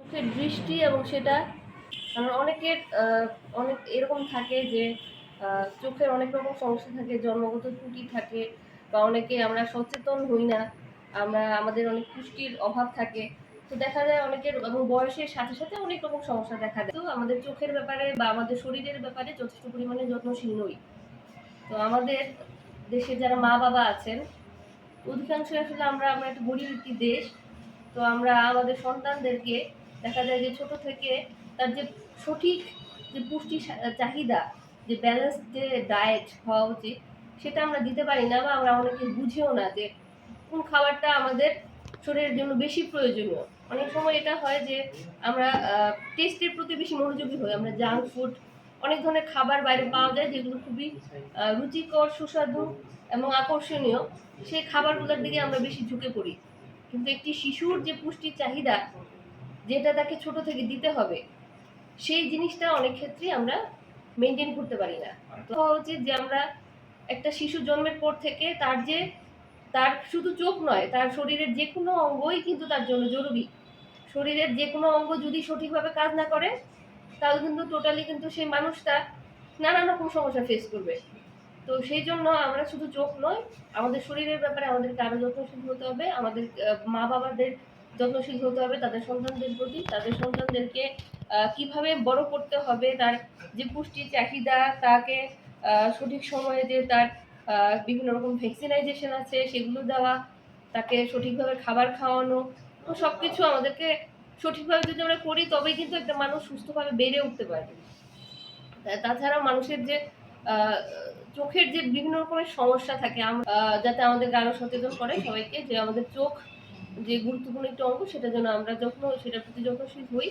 চোখের দৃষ্টি এবং সেটা কারণ অনেকের অনেক এরকম থাকে যে চোখের অনেক রকম সমস্যা থাকে, জন্মগত ত্রুটি থাকে, বা অনেকে আমরা সচেতন হই না, আমরা আমাদের অনেক পুষ্টির অভাব থাকে। তো দেখা যায় অনেকের এবং বয়সের সাথে সাথে অনেক রকম সমস্যা দেখা দেয়। তো আমাদের চোখের ব্যাপারে বা আমাদের শরীরের ব্যাপারে যথেষ্ট পরিমাণে যত্নশীল নই। তো আমাদের দেশে যারা মা বাবা আছেন, অধিকাংশ আসলে আমরা একটা গরিব একটি দেশ। তো আমরা আমাদের সন্তানদেরকে দেখা যায় যে ছোট থেকে তার যে সঠিক যে পুষ্টি চাহিদা, যে ব্যালেন্স যে ডায়েট হওয়া উচিত, সেটা আমরা দিতে পারি না, বা আমরা অনেকে বুঝিও না যে কোন খাবারটা আমাদের শরীরের জন্য বেশি প্রয়োজনীয়। অনেক সময় এটা হয় যে আমরা টেস্টের প্রতি বেশি মনোযোগী হই। আমরা জাঙ্ক ফুড, অনেক ধরনের খাবার বাইরে পাওয়া যায় যেগুলো খুবই রুচিকর, সুস্বাদু এবং আকর্ষণীয়। সেই খাবারগুলোর দিকে আমরা বেশি ঝুঁকে পড়ি। কিন্তু একটি শিশুর যে পুষ্টির চাহিদা, যেটা তাকে ছোট থেকে দিতে হবে, সেই জিনিসটা অনেক ক্ষেত্রেই আমরা মেনটেন করতে পারি না। তো হওয়া উচিত যে আমরা একটা শিশু জন্মের পর থেকে তার শুধু চোখ নয়, তার শরীরের যে কোনো অঙ্গই কিন্তু তার জন্য জরুরি। শরীরের যে কোনো অঙ্গ যদি সঠিকভাবে কাজ না করে, তাহলে কিন্তু টোটালি কিন্তু সেই মানুষটা নানান রকম সমস্যা ফেস করবে। তো সেই জন্য আমরা শুধু চোখ নয়, আমাদের শরীরের ব্যাপারে আমাদেরকে আরো যত্নশীল হতে হবে। আমাদের মা বাবাদের যত্নশীল হতে হবে তাদের সন্তানদের প্রতি। তাদের সন্তানদেরকে কিভাবে বড় করতে হবে, তার যে পুষ্টির চাহিদা, তাকে সঠিক সময়ে যে তার বিভিন্ন রকম ভ্যাকসিনাইজেশন আছে সেগুলো দেওয়া, তাকে সঠিকভাবে খাবার খাওয়ানো। তো সবকিছু আমাদেরকে সঠিকভাবে যদি আমরা করি, তবেই কিন্তু একটা মানুষ সুস্থভাবে বেড়ে উঠতে পারবে। তাছাড়া মানুষের যে আহ, চোখের যে বিভিন্ন রকমের সমস্যা থাকে, যাতে আমাদেরকে আরো সচেতন করে সবাইকে যে আমাদের চোখ যে গুরুত্বপূর্ণ একটি অঙ্গ, সেটা যেন আমরা সেটার প্রতি যত্নশীল হই।